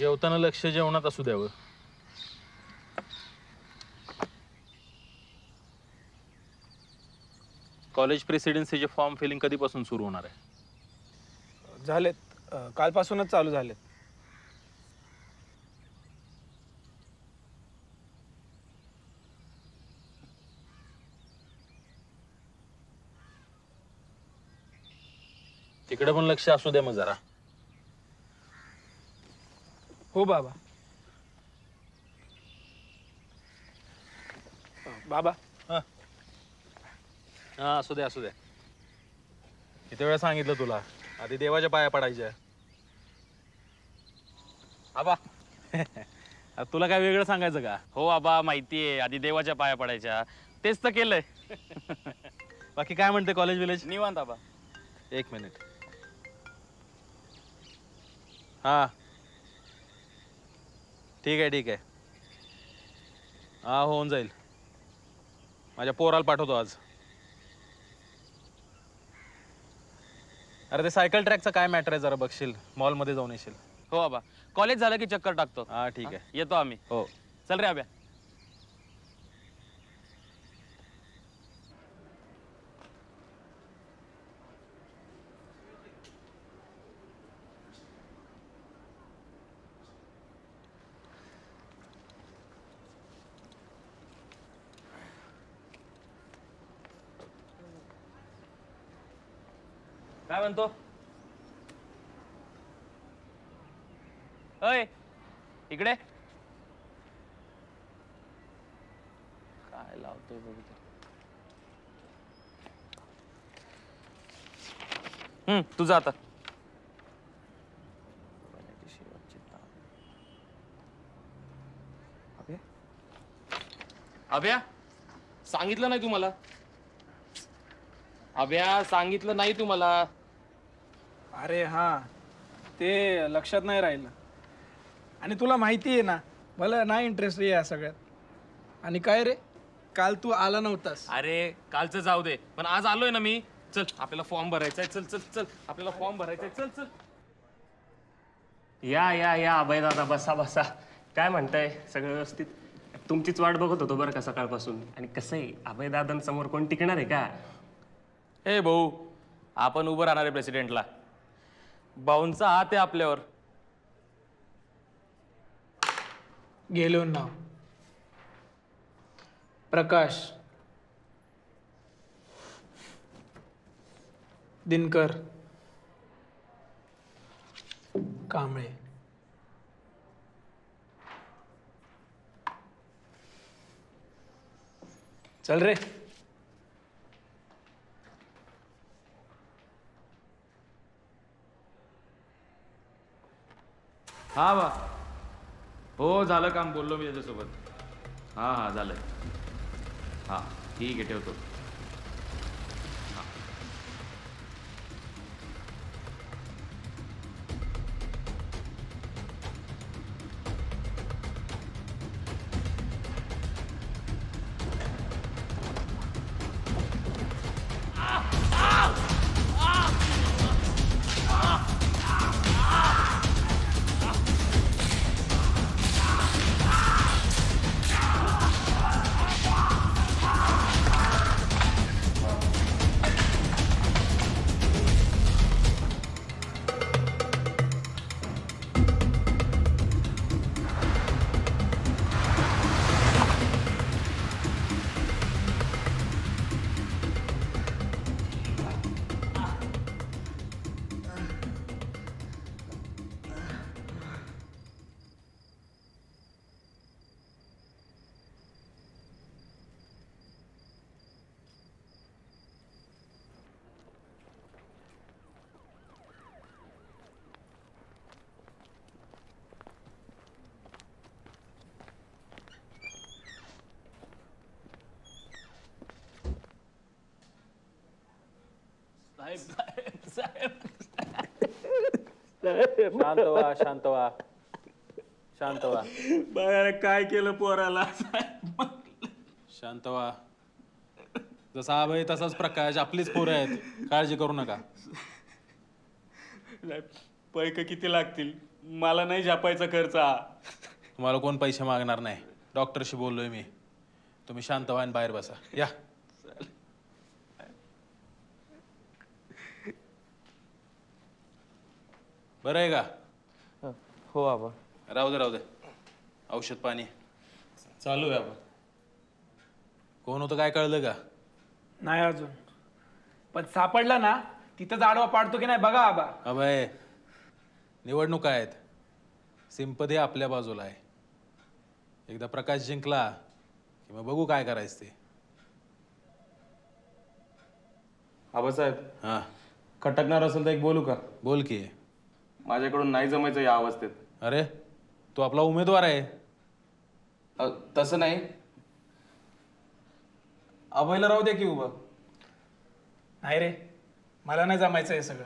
जेवताना लक्ष जेवणात असू द्यावं. कॉलेज प्रेसिडेन्सीचे फॉर्म फिलिंग कधीपासून सुरू होणार आहे? झालेत, कालपासूनच चालू झालेत. तिकडे पण लक्ष असू द्या मग जरा. हो बाबा. बाबा. हा असू द्या असू द्या. किती वेळा सांगितलं तुला, आधी देवाच्या पाया पडायच्या. आबा तुला काय वेगळं सांगायचं का? हो आबा माहितीये, आधी देवाच्या पाया पडायच्या. तेच तर केलंय. बाकी काय म्हणते कॉलेज विलेज? निवांत आबा. एक मिनिट. हा ठीक आहे ठीक आहे. हा होऊन जाईल. माझ्या पोराला पाठवतो आज. अरे ते सायकल ट्रॅकचं काय मॅटर आहे जरा बघशील, मॉलमध्ये जाऊन येशील. हो आबा, कॉलेज झालं की चक्कर टाकतो. हा ठीक आहे. येतो आम्ही. हो चल रे आब्या. काय म्हणतो? अय इकडे काय लावतोय बघितलं. तुझं आता. अभ्या सांगितलं नाही तुम्हाला. अभ्या सांगितलं नाही तुम्हाला. अरे हा, ते लक्षात नाही राहिलं. आणि तुला माहिती आहे ना, मला नाही इंटरेस्ट या सगळ्यात. आणि काय रे, काल तू आला नव्हतास. अरे कालचं जाऊ दे, पण आज आलोय ना मी. चल आपल्याला फॉर्म भरायचा आहे. चल चल चल आपल्याला फॉर्म भरायचा आहे. चल चल. या या या अभय दादा, बसा बसा. काय म्हणताय? सगळं व्यवस्थित? तुमचीच वाट बघत होतो बरं का सकाळपासून. आणि कसं आहे, अभय दादांसमोर कोण टिकणार आहे का? ए भाऊ, आपण उभं राहणार आहे प्रेसिडेंटला. भाऊंचा हात आहे आपल्यावर. गेलो नाव प्रकाश, दिनकर, कांबळे. चल रे. हा बा. हो झालं काम, बोललो मी त्याच्यासोबत. हा हा झालंय. हा ठीक आहे, ठेवतो. शांत व्हा शांत व्हा शांत व्हा. बघा काय केलं पोराला. शांत व्हा. जसा अभय तसाच प्रकाश, आपलीच पोरं आहेत, काळजी करू नका. पैक किती लागतील? मला नाही झापायचा खर्च हा. तुम्हाला कोण पैसे मागणार नाही. डॉक्टरशी बोललोय मी. तुम्ही शांत व्हा आणि बाहेर बसा. या. बरं आहे का? हो आबा. राहू दे राहू दे. औषध पाणी चालू आहे आबा. कोण होतं काय कळलं का? नाही अजून, पण सापडला ना तिथंच आडवा पाडतो की नाही बघा आबा. अभय, निवडणुका आहेत. सिंपती आपल्या बाजूला आहे. एकदा प्रकाश जिंकला की मग बघू काय करायचं ते. आबासाहेब, हां, खटकणार असेल तर एक बोलू का? बोल की. माझ्याकडून नाही जमायचं या अवस्थेत. अरे, तू आपला उमेदवार आहे. तसं नाही, अभयला राहू दे की उभं. नाही रे, मला नाही जमायचं हे सगळं.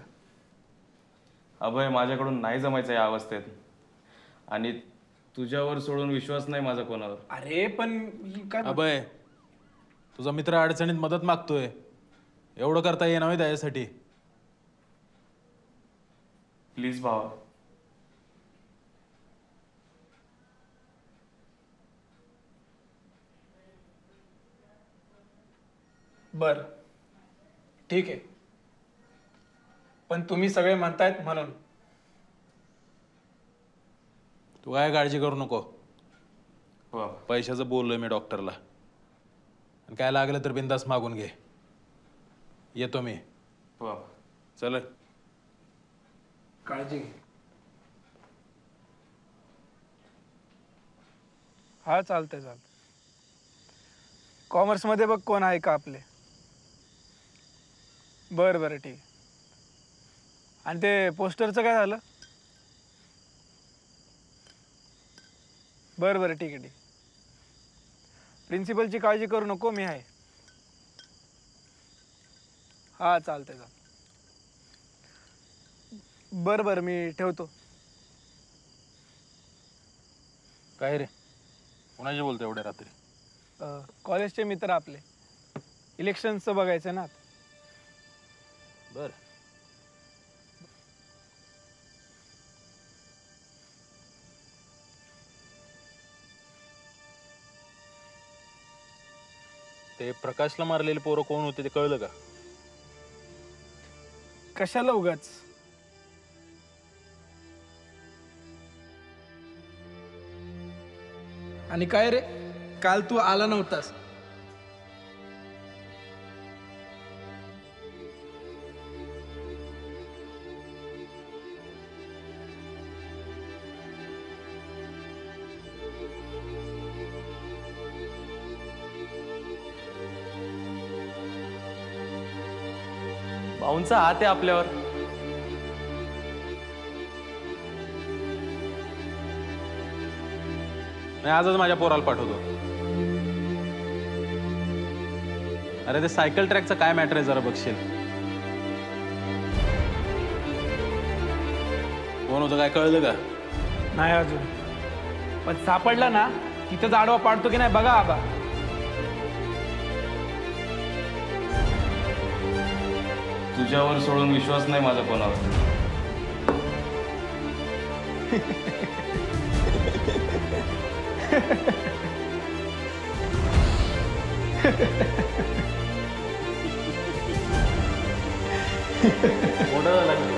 अभय, माझ्याकडून नाही जमायचं या अवस्थेत. आणि तुझ्यावर सोडून विश्वास नाही माझा कोणावर. अरे पण ही काय अभय, तुझा मित्र अडचणीत मदत मागतोय. एवढं करता येणार नाही त्याच्यासाठी. प्लीज भावा. बर, ठीक आहे, पण तुम्ही सगळे म्हणतायत म्हणून. तू काय काळजी करू नको. हो आबा. पैशाचं बोललोय मी डॉक्टरला. आणि काय लागलं तर बिंदास मागून घे. येतो मी. हो आबा. चल. काळजी घे. हा चालतंय चालतंय. कॉमर्समध्ये बघ कोण आहे का आपले. बरं बरं, ठीक आहे. आणि ते पोस्टरचं काय झालं? बरं बरं, ठीक आहे ठीक. प्रिन्सिपलची काळजी करू नको, मी आहे. हा चालतंय चालतंय. बरं बरं, मी ठेवतो. काय रे, कोणाशी बोलतो एवढ्या रात्री? कॉलेजचे मित्र आपले. इलेक्शनचं बघायचं ना. बर. ते प्रकाशला मारलेले पोरं कोण होते ते कळलं का? कशाला उगाच. आणि काय रे, काल तू आला नव्हतास. भाऊंचा हात आहे आपल्यावर. मी आजच माझ्या पोराला पाठवतो. अरे, ते सायकल ट्रॅकचं काय मॅटर आहे जरा बघशील. कोण होतं काय कळलं का? नाही अजून, पण सापडला ना तिथंच आडवा पाडतो की नाही बघा आबा. तुझ्यावर सोडून विश्वास नाही माझा कोणावर. मोठं झालं.